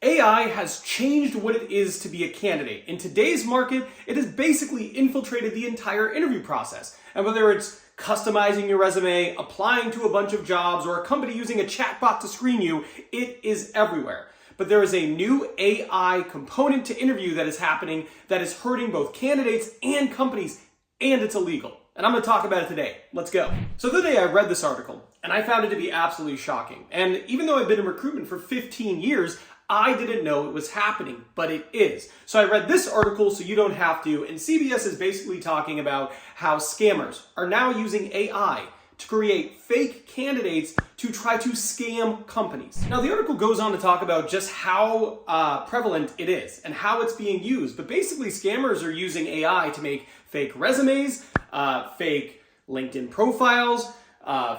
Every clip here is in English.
AI has changed what it is to be a candidate. In today's market, it has basically infiltrated the entire interview process. And whether it's customizing your resume, applying to a bunch of jobs, or a company using a chatbot to screen you, it is everywhere. But there is a new AI component to interview that is happening that is hurting both candidates and companies, and it's illegal. And I'm going to talk about it today. Let's go. So the other day I read this article, and I found it to be absolutely shocking. And even though I've been in recruitment for 15 years, I didn't know it was happening, but it is. So I read this article so you don't have to, and CBS is basically talking about how scammers are now using AI to create fake candidates to try to scam companies. Now the article goes on to talk about just how prevalent it is and how it's being used, but basically scammers are using AI to make fake resumes, fake LinkedIn profiles,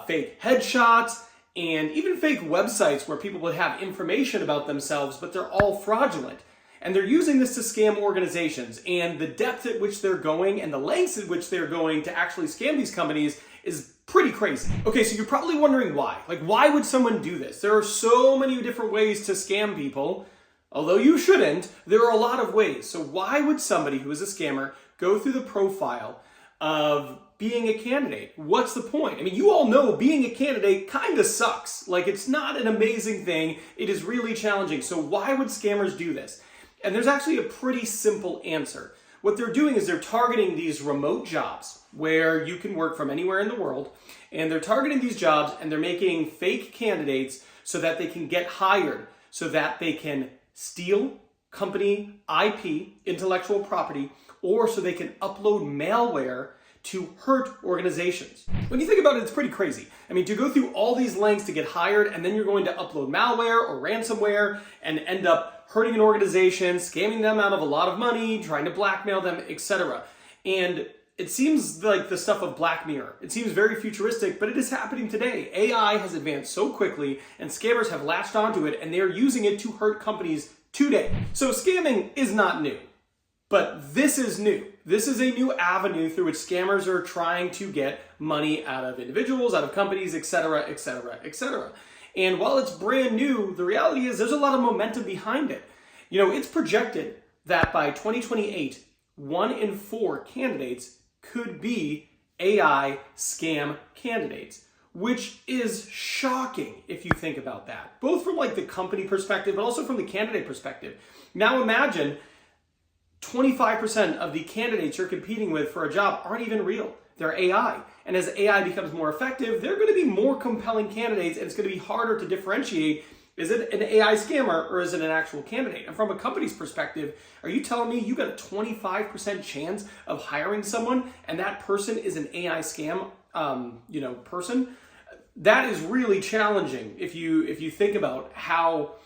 fake headshots, and even fake websites where people would have information about themselves, but they're all fraudulent. And they're using this to scam organizations, and the depth at which they're going and the lengths at which they're going to actually scam these companies is pretty crazy. Okay, so you're probably wondering why. Like, why would someone do this? There are so many different ways to scam people. Although you shouldn't, there are a lot of ways. So why would somebody who is a scammer go through the profile of being a candidate? What's the point? I mean, you all know being a candidate kind of sucks. Like, it's not an amazing thing. It is really challenging. So why would scammers do this? And there's actually a pretty simple answer. What they're doing is they're targeting these remote jobs where you can work from anywhere in the world. And they're targeting these jobs and they're making fake candidates so that they can get hired, so that they can steal company IP, intellectual property, or so they can upload malware to hurt organizations. When you think about it, it's pretty crazy. I mean, to go through all these lengths to get hired, and then you're going to upload malware or ransomware and end up hurting an organization, scamming them out of a lot of money, trying to blackmail them, etc. And it seems like the stuff of Black Mirror. It seems very futuristic, but it is happening today. AI has advanced so quickly, and scammers have latched onto it, and they are using it to hurt companies today. So scamming is not new. But this is new. This is a new avenue through which scammers are trying to get money out of individuals, out of companies, etc., etc., etc. And while it's brand new, the reality is there's a lot of momentum behind it. You know, it's projected that by 2028, 1 in 4 candidates could be AI scam candidates, which is shocking if you think about that, both from like the company perspective, but also from the candidate perspective. Now imagine 25% of the candidates you're competing with for a job aren't even real. They're AI. And as AI becomes more effective, they're going to be more compelling candidates, and it's going to be harder to differentiate, is it an AI scammer or is it an actual candidate? And from a company's perspective, are you telling me you got a 25% chance of hiring someone and that person is an AI scam person? That is really challenging if you think about how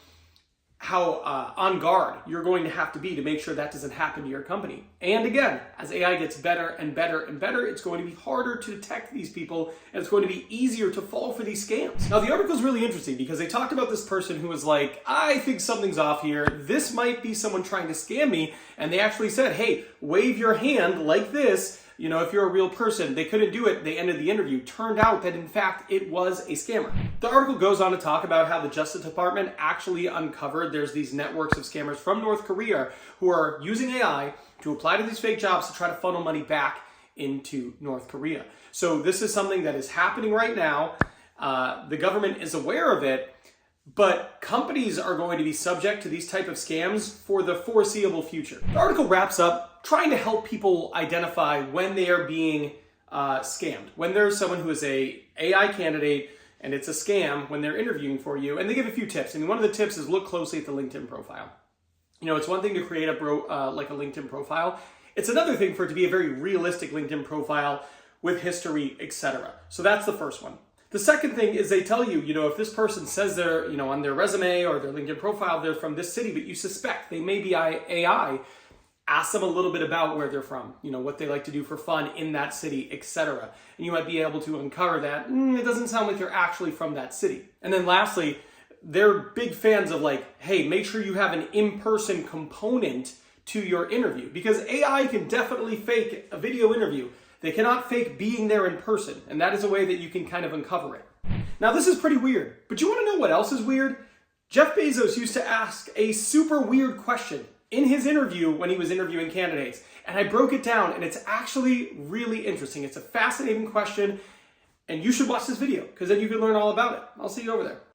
on guard you're going to have to be to make sure that doesn't happen to your company. And again, as AI gets better and better and better, it's going to be harder to detect these people, and it's going to be easier to fall for these scams. Now, the article is really interesting because they talked about this person who was like, I think something's off here. This might be someone trying to scam me. And they actually said, hey, wave your hand like this. You know, if you're a real person. They couldn't do it. They ended the interview. Turned out that, in fact, it was a scammer. The article goes on to talk about how the Justice Department actually uncovered there's these networks of scammers from North Korea who are using AI to apply to these fake jobs to try to funnel money back into North Korea. So this is something that is happening right now. The government is aware of it, but companies are going to be subject to these type of scams for the foreseeable future. The article wraps up trying to help people identify when they are being scammed. When there's someone who is a AI candidate and it's a scam when they're interviewing for you, and they give a few tips. I mean, one of the tips is look closely at the LinkedIn profile. You know, it's one thing to create a LinkedIn profile. It's another thing for it to be a very realistic LinkedIn profile with history, etc. So that's the first one. The second thing is they tell you, you know, if this person says they're, you know, on their resume or their LinkedIn profile, they're from this city, but you suspect they may be AI, ask them a little bit about where they're from, you know, what they like to do for fun in that city, etc. And you might be able to uncover that, it doesn't sound like they're actually from that city. And then lastly, they're big fans of like, hey, make sure you have an in-person component to your interview, because AI can definitely fake a video interview. They cannot fake being there in person, and that is a way that you can kind of uncover it. Now, this is pretty weird, but you want to know what else is weird? Jeff Bezos used to ask a super weird question in his interview when he was interviewing candidates. And I broke it down, and it's actually really interesting. It's a fascinating question, and you should watch this video because then you can learn all about it. I'll see you over there.